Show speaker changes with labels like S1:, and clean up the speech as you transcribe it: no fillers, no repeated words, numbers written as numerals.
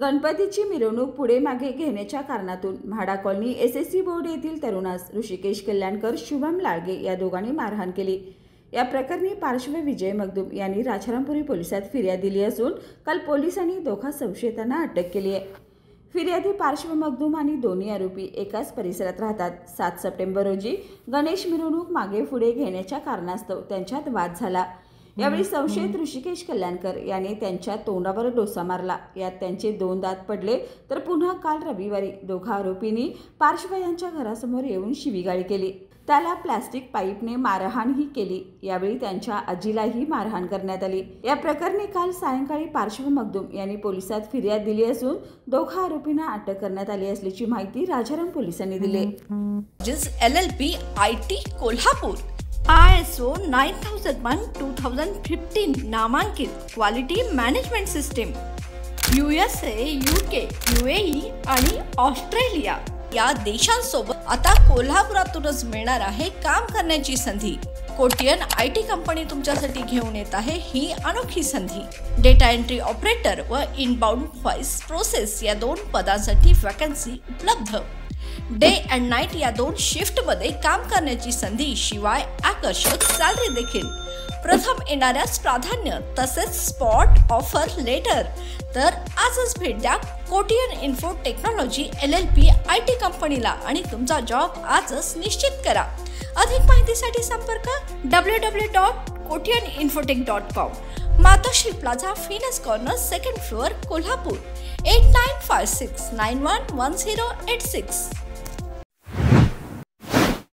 S1: गणपतीची मिरवणूक पुढे मागे घेण्याच्या कारणातून म्हाडा कॉलनी एसएससी बोर्ड येथील तरुणास ऋषिकेश कल्याणकर, शुभम लाळगे या दोघांनी मारहाण केली। या प्रकरणी पार्श्व विजय मगदूम यांनी राजारामपुरी पोलिसात फिर्याद दिली असून काल पोलिसांनी दोघा संशयितांना अटक केली आहे। फिर्यादी पार्श्व मगदूम आणि दोन्ही आरोपी एकाच परिसरात राहतात। 7 सप्टेंबर रोजी गणेश मिरवणूक मागे पुढे घेण्याच्या कारणास्तव त्यांच्यात वाद झाला। यावेळी संशयित ऋषिकेश कल्याणकर याने त्यांच्या तोंडावर डोसा मारला। यात त्यांचे 2 दात पडले। तर पुन्हा काल रविवारी दोघा आरोपींनी पार्श्व यांच्या घरासमोर येऊन शिवीगाळ केली। त्याला प्लास्टिक पाईपने मारहाणही केली। यावेळी त्यांच्या आजीलाही मारहाण करण्यात आली। या प्रकरणी काल सायंकाळी पार्श्व मगदूम यांनी पोलिसात फिर्याद दिली असून दोघा आरोपींना अटक करण्यात आली असल्याची माहिती राजाराम पोलिसांनी दिली।
S2: LLP IT कोल्हापूर ISO 9001:2015 नामांकित quality management system USA, UK, UAE आणि ऑस्ट्रेलिया या देशांसोबत आता कोल्हापुरातूनच मिळणार आहे काम करण्याची संधी। कोटियन IT कंपनी तुमच्यासाठी घेऊन येत आहे ही अनोखी संधी। डेटा एंट्री ऑपरेटर व इनबाउंड व्हॉइस प्रोसेस या 2 पदांसाठी वॅकन्सी उपलब्ध। डे अँड नाईट या 2 शिफ्ट मध्ये काम करण्याची संधी, शिवाय आकर्षक सॅलरी देखील। प्रथम येणाऱ्यास प्राधान्य तसेच स्पॉट ऑफर लेटर। तर आजच भेट द्या Kotian info technology LLP IT कंपनीला आणि तुमचा जॉब आजच निश्चित करा। अधिक माहितीसाठी संपर्क www.kotiyaninfotech.com, मातोश्री प्लाझा, फिनस कॉर्नर, 2nd फ्लोअर, कोल्हापूर 8956911086।